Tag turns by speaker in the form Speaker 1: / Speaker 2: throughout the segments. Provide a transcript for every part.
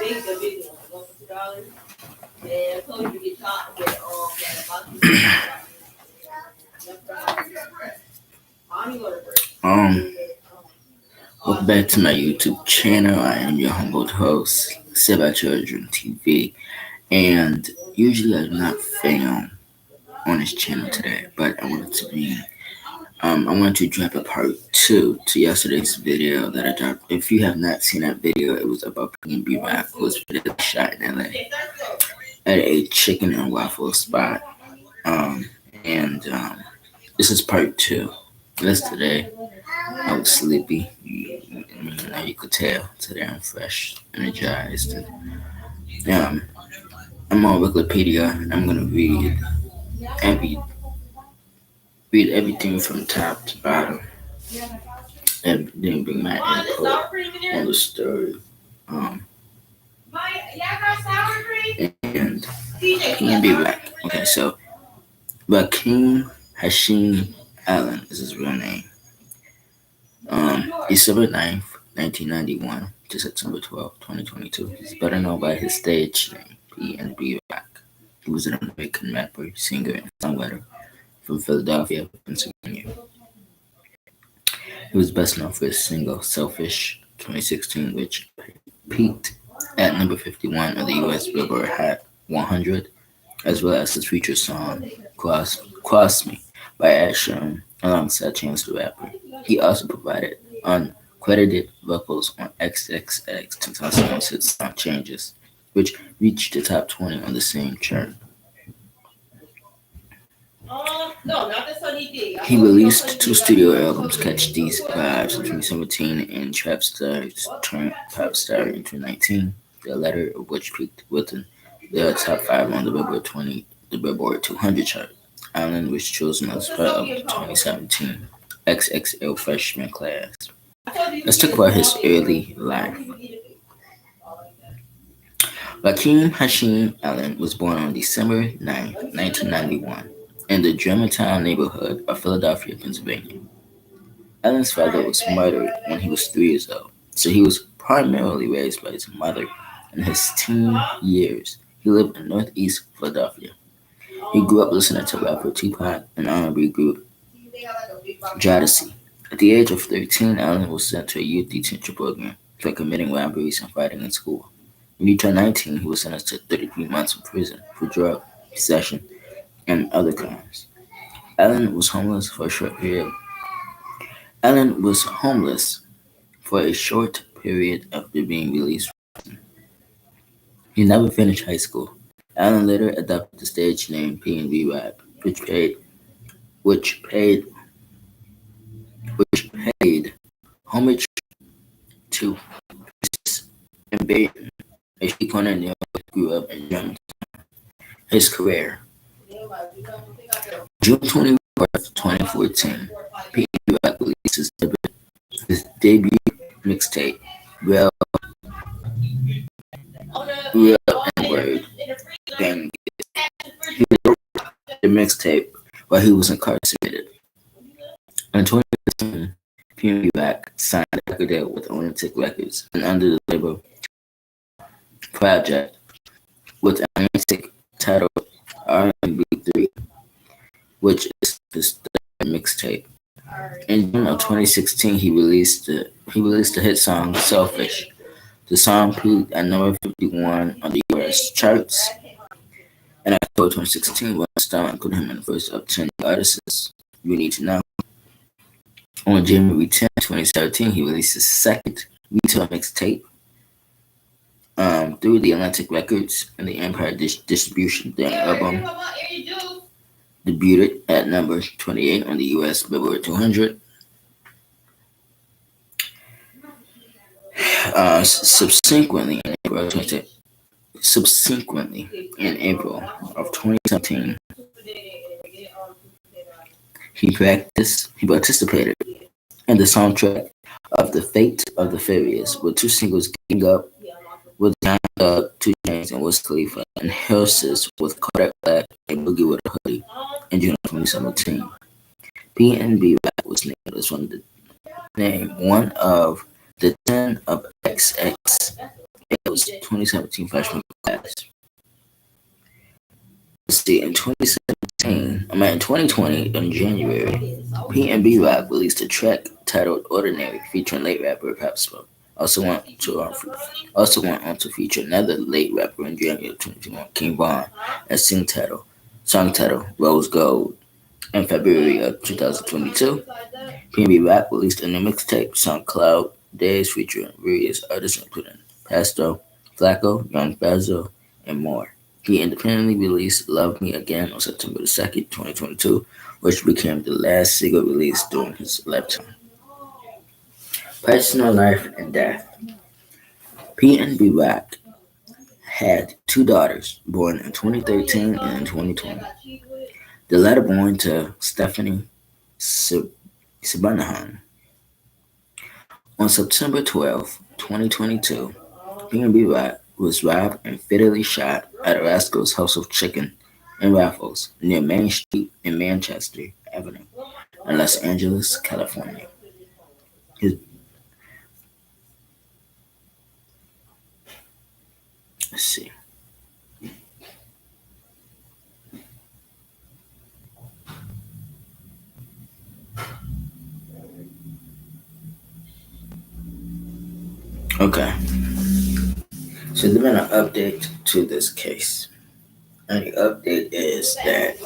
Speaker 1: Um, Welcome back to my YouTube channel. I am your humble host, Seba Children TV, and usually I do not film on this channel today, but I wanted to drop a part 2 to yesterday's video that I dropped. If you have not seen that video, it was about P&B Rap, who was shot in LA at a chicken and waffle spot. And this is part 2. Yesterday, I was sleepy. You could tell. Today I'm fresh, energized. I'm on Wikipedia. I'm gonna every read everything from top to bottom, and then bring my input on the story. And he can be back. Okay, so Rakim Hashim Allen is his real name. December 9th, 1991 to September 12th, 2022. He's better known by his stage name, P&B Rock. He was an American rapper, singer, and songwriter from Philadelphia, Pennsylvania. He was best known for his single Selfish 2016, which peaked at number 51 on the US Billboard Hot 100, as well as his featured song Cross Me by Ed Sheeran alongside Chance the Rapper. He also provided uncredited vocals on XXX Tentacion's hit song Changes, which reached the top 20 on the same chart. He released 2 studio albums, Catch These Vibes in 2017 and Trap Stars Turned Pop Star in 2019, the latter of which peaked within the top 5 on the Billboard 200 chart. Allen was chosen as part of the 2017 XXL freshman class. Let's talk about his early life. Rakim Hashim Allen was born on December 9, 1991, in the Germantown neighborhood of Philadelphia, Pennsylvania. Allen's father was murdered when he was 3 years old, so he was primarily raised by his mother. In his teen years, he lived in northeast Philadelphia. He grew up listening to rapper Tupac and R&B group Jodeci. At the age of 13, Allen was sent to a youth detention program for committing robberies and fighting in school. When he turned 19, he was sentenced to 33 months in prison for drug possession and other crimes. Allen was homeless for a short period after being released. He never finished high school. Allen later adopted the stage name P&B Rap, which paid homage to his ambition. A street corner near grew up in Germantown. His career. June 24th, 2014, P&B Rap released his debut mixtape, Real N-Word Bang. He wrote the mixtape while he was incarcerated. In 2015, P&B Rap signed a record deal with Atlantic Records and under the label Project with Atlantic titled R&B 3, which is his third mixtape. In June of 2016, he released the hit song Selfish. The song peaked at number 51 on the US charts. In October 2016, Rolling Stone included him in the first of 10 artists you need to know. On January 10, 2017, he released his second retail mixtape through the Atlantic Records and the Empire Distribution. The album debuted at number 28 on the US Billboard 200. Subsequently, in April of 2017, he participated in the soundtrack of The Fate of the Furious with 2 singles, Getting Up with Young Thug, 2 Chainz, and Wiz Khalifa, and Hills with Kodak Black and Boogie with a Hoodie in June of 2017. P&B Rap was named as one of the 10 of XX It was 2017 freshman class. Let's see, in 2017, in 2020, in January, P&B Rock released a track titled "Ordinary" featuring late rapper Pop Smoke. Also went on to feature another late rapper in January of 2021, King Von, as song title "Rose Gold." In February of 2022, P&B Rock released a new mixtape, song "Cloud Days" featuring various artists including Pasto, Flacco, Young Basil, and more. He independently released "Love Me Again" on September the 2nd, 2022, which became the last single released during his lifetime. Personal life and death. P&B Rock had two daughters, born in 2013 and in 2020. The latter born to Stephanie Sibanahan. On September 12, 2022, P&B Rock was robbed and fatally shot at Rascal's House of Chicken in Raffles, near Main Street and Manchester Avenue, in Los Angeles, California. His, let's see. Okay, so there's been an update to this case. And the update is that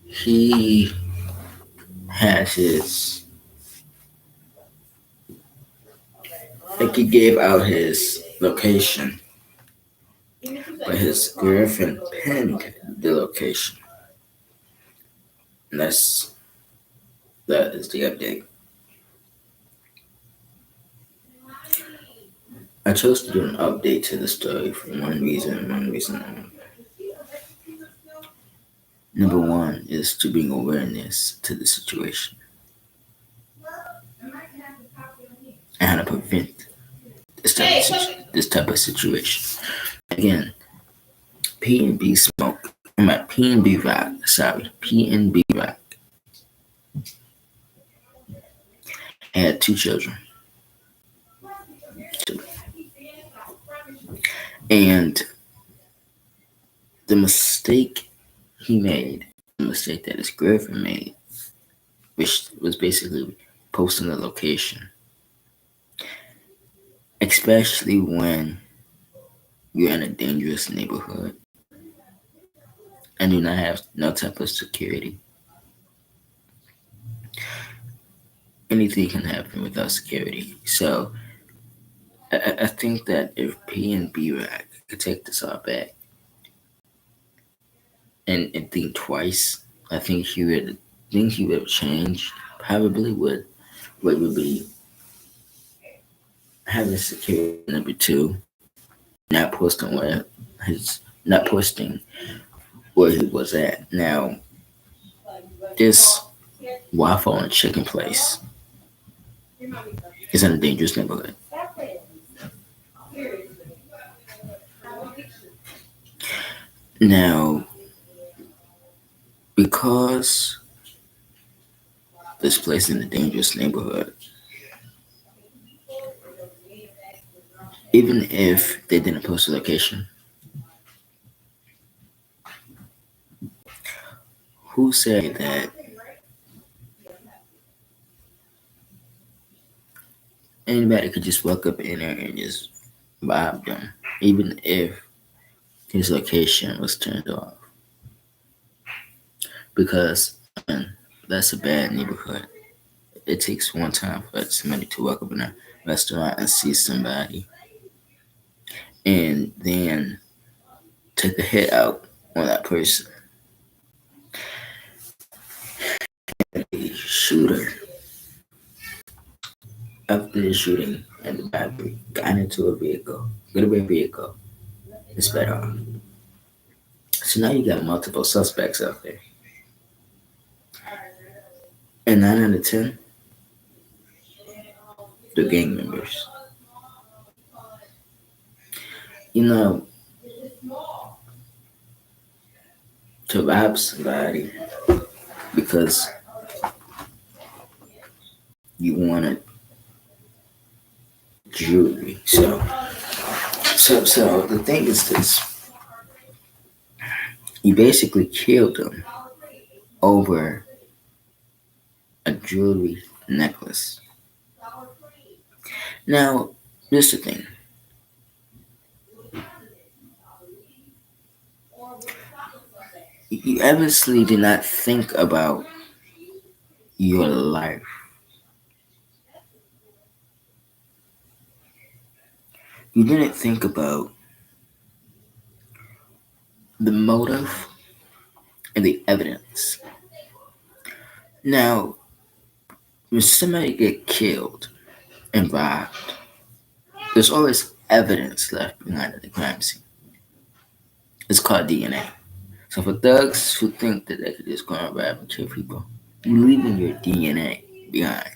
Speaker 1: he has his, like he gave out his location, but his girlfriend pinned the location. And that is the update. I chose to do an update to the story for one reason and one reason only. Number one is to bring awareness to the situation and how to prevent this type of situation. Again, P&B Smoke, P&B Rock, P&B Rock had two children. And the mistake he made, the mistake that his girlfriend made, which was basically posting the location, especially when you're in a dangerous neighborhood and do not have no type of security. Anything can happen without security. So I think that if P&B Rock could take this all back and think twice, I think he would have changed. Probably would what would be having security. Number two, not posting not posting where he was at. Now this Waffle and Chicken place is in a dangerous neighborhood. Now, because this place is in a dangerous neighborhood, even if they didn't post the location, who said that anybody could just walk up in there and just rob them, even if his location was turned off? Because that's a bad neighborhood. It takes one time for somebody to walk up in a restaurant and see somebody and then take a hit out on that person. The shooter, after the shooting and the battery, got into a vehicle, and sped off. So now you got multiple suspects out there. And 9 out of 10, the gang members. You know, to rob somebody because You wanted jewelry. So the thing is this: you basically killed him over a jewelry necklace. Now, this is the thing: you obviously did not think about your life. You didn't think about the motive and the evidence. Now, when somebody get killed and robbed, there's always evidence left behind at the crime scene. It's called DNA. So for thugs who think that they could just go and rob and kill people, you leaving your DNA behind.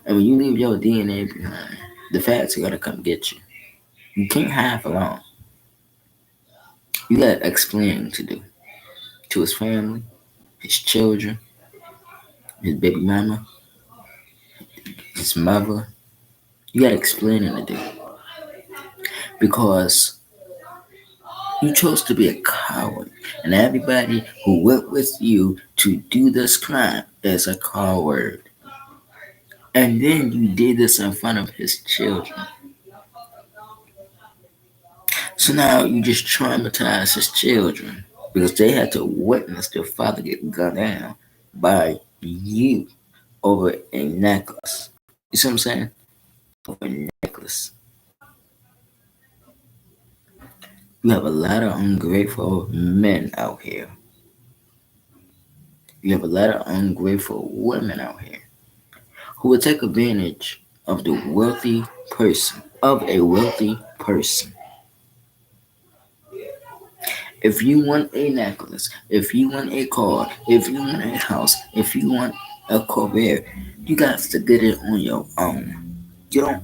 Speaker 1: And when you leave your DNA behind, the facts are gonna come get you. You can't hide for long. You got explaining to do to his family, his children, his baby mama, his mother. You got explaining to do because you chose to be a coward, and everybody who went with you to do this crime is a coward. And then you did this in front of his children. So now you just traumatize his children because they had to witness their father get gunned down by you over a necklace. You see what I'm saying? Over a necklace. You have a lot of ungrateful men out here. You have a lot of ungrateful women out here who will take advantage of the wealthy person, of a wealthy person. If you want a necklace, if you want a car, if you want a house, if you want a career, you got to get it on your own. You don't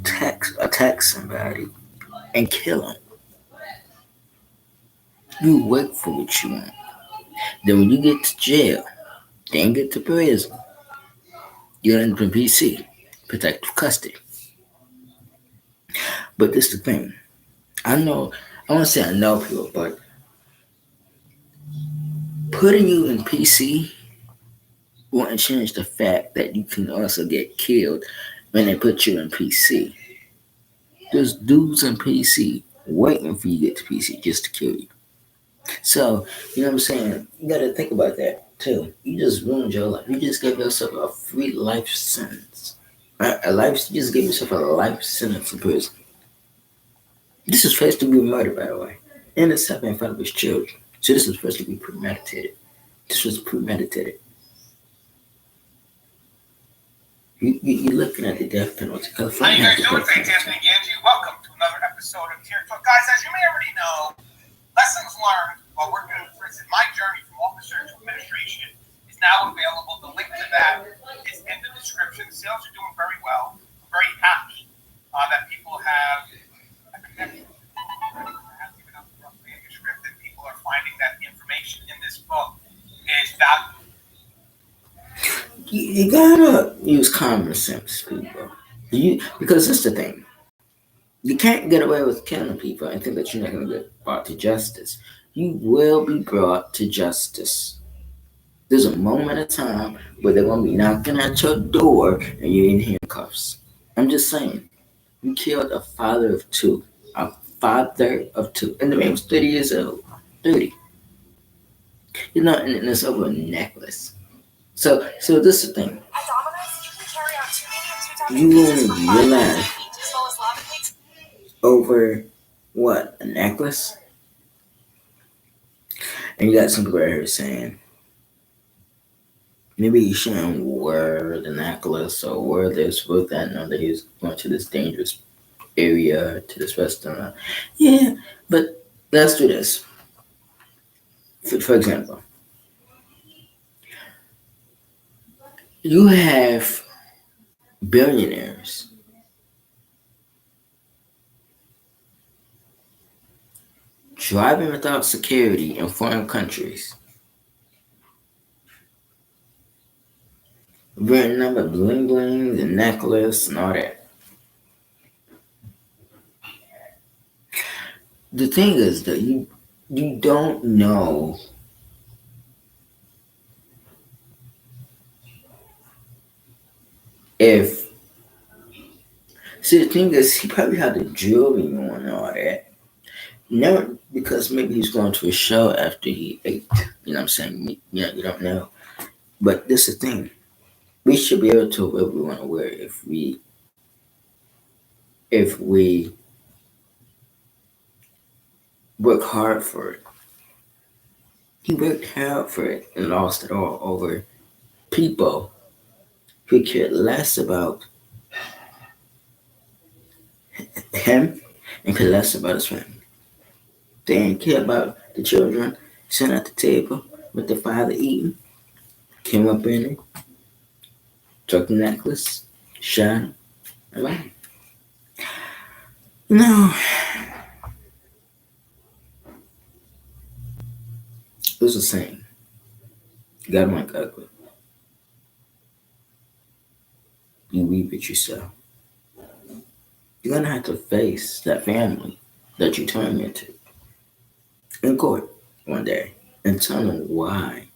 Speaker 1: attack somebody and kill them. You wait for what you want. Then when you get to jail, then get to prison, you end up in PC, protective custody. But this the thing. I know, I want to say I know people, but putting you in PC won't change the fact that you can also get killed when they put you in PC. There's dudes in PC waiting for you to get to PC just to kill you. So, you know what I'm saying? You gotta think about that too. You just ruined your life. You just gave yourself a free life sentence. A life, you just gave yourself a life sentence in prison. This is supposed to be murder, by the way. And it's happening in front of his children. So this is supposed to be premeditated. This was premeditated. You're looking at the death penalty.
Speaker 2: How you guys doing? Fantastic, Angie. Welcome to another episode of Tier Talk. Guys, as you may already know, lessons learned while working in prison, my journey from officer to administration is now available. The link to that is in the description. Sales are doing very well. I'm very happy that people have a connection. Have given up the rough manuscript, and people are finding that the information in this book is valuable.
Speaker 1: You gotta use common sense, people. Because this is the thing. You can't get away with killing people and think that you're not gonna get brought to justice. You will be brought to justice. There's a moment of time where they're gonna be knocking at your door and you're in handcuffs. I'm just saying. You killed a father of two. A father of two. And the man was 30 years old. 30. You know, and it's over a necklace. So this is the thing. You ruined your life over what? A necklace? And you got some people right here saying maybe you shouldn't wear the necklace or wear this, wear that, know that he's going to this dangerous area, to this restaurant. Yeah, but let's do this. For example, you have billionaires driving without security in foreign countries, Wearing number bling bling, the necklace, and all that. The thing is that you don't know if. See, the thing is, he probably had the jewelry on and all that. Never because maybe he's going to a show after he ate. You know what I'm saying? You don't know. But this is the thing. We should be able to wear what we want to wear if we work hard for it. He worked hard for it and lost it all over people who cared less about him and cared less about his family. They didn't care about the children sitting at the table with the father eating. Came up in it, took the necklace, shot him, and left. No, it was the same. God might ugly. You reap what you sow. You're gonna have to face that family that you turned into in court one day and tell them why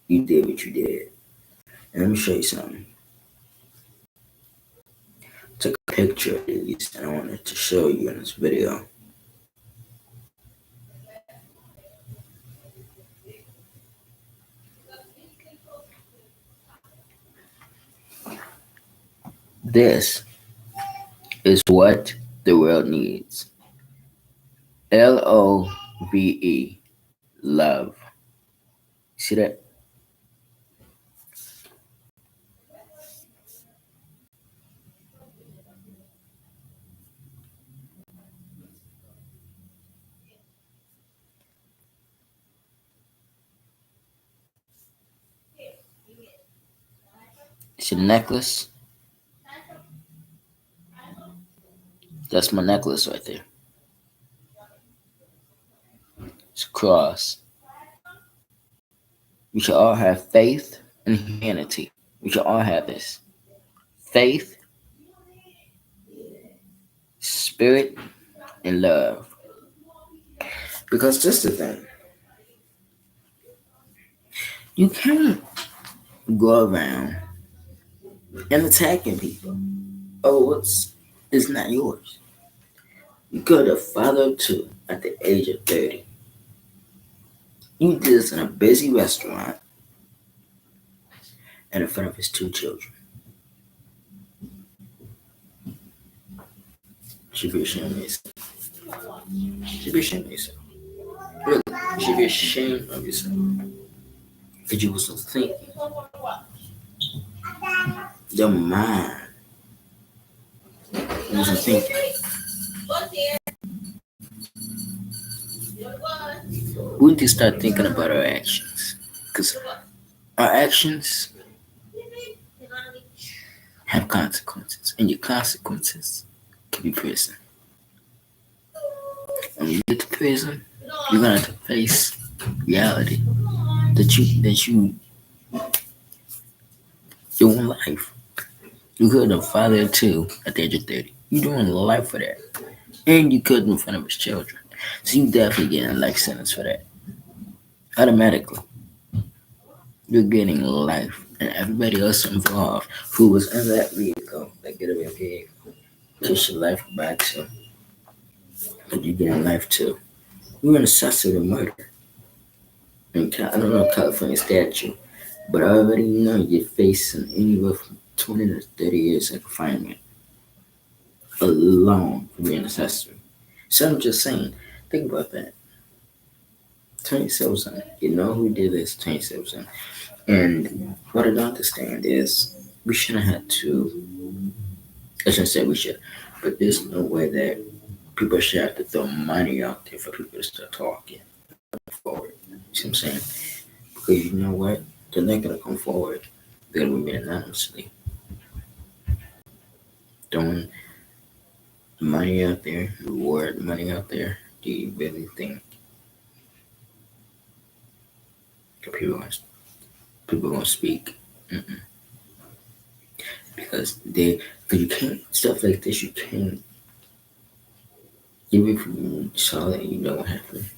Speaker 1: you did what you did. And let me show you something. Took a picture of these and I wanted to show you in this video. This is what the world needs. LOVE, love. See that? See the necklace? That's my necklace right there. It's a cross. We should all have faith and humanity. We should all have this. Faith, spirit, and love. Because this is the thing. You can't go around and attacking people. Oh, it's not yours. You got a father of two at the age of 30. You did this in a busy restaurant and in front of his two children. Should be ashamed of yourself. Should be ashamed of yourself. Really, you should be ashamed of yourself. Because you was so thinking. Your mind wasn't thinking. We need to start thinking about our actions. Because our actions have consequences. And your consequences can be prison. When you get to prison, you're gonna have to face reality that you doing life. You could have father too at the age of 30. You doing life for that. And you could in front of his children. So you definitely getting a life sentence for that. Automatically. You're getting life. And everybody else involved who was in that vehicle, that getaway vehicle, kiss your life back to. But you're getting life too. You're an accessory to murder. And I don't know California statute, but I already know you're facing anywhere from 20 to 30 years of confinement alone for being accessory. So I'm just saying, think about that. 27. You know who did this? 27. And what I don't understand is we shouldn't have to. I shouldn't say we should, but there's no way that people should have to throw money out there for people to start talking forward. You see what I'm saying? Because you know what? They're not gonna come forward. They're gonna be anonymously throwing money out there, reward money out there. Do you really think people gonna speak? Mm-mm. because you can't stuff like this. You can't give it from solid. You know what happened.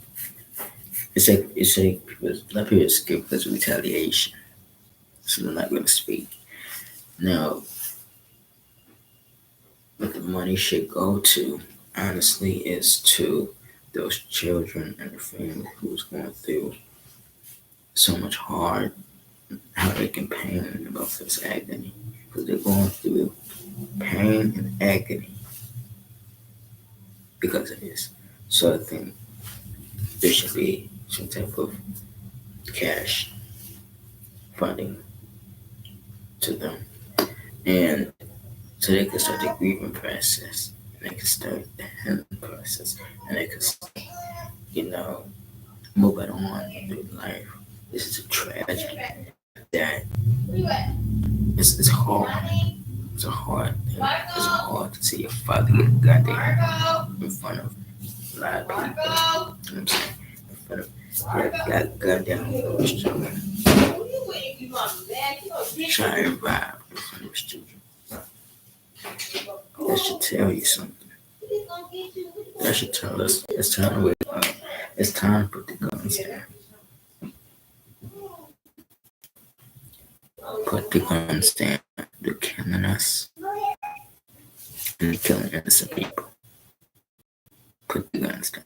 Speaker 1: It's like people, a lot of people are scared because of retaliation. So they're not going to speak. Now, what the money should go to, honestly, is to those children and the family who's going through so much hard, heartache and pain about this agony. Because they're going through pain and agony because of this. So I think there should be some type of cash funding to them. And so they can start the grieving process. And they can start the healing process. And they can, you know, moving on through life. This is a tragedy that it's hard. It's a hard thing. It's hard to see your father get goddamn in front of a lot of people. You know what I'm saying? In front of got goddamn his children. Trying to revive in front of his children. That should tell you something. That should tell us it's time to wake up. It's time to put the guns down. Put the guns down. They're killing us and they're killing innocent people. Put the guns down.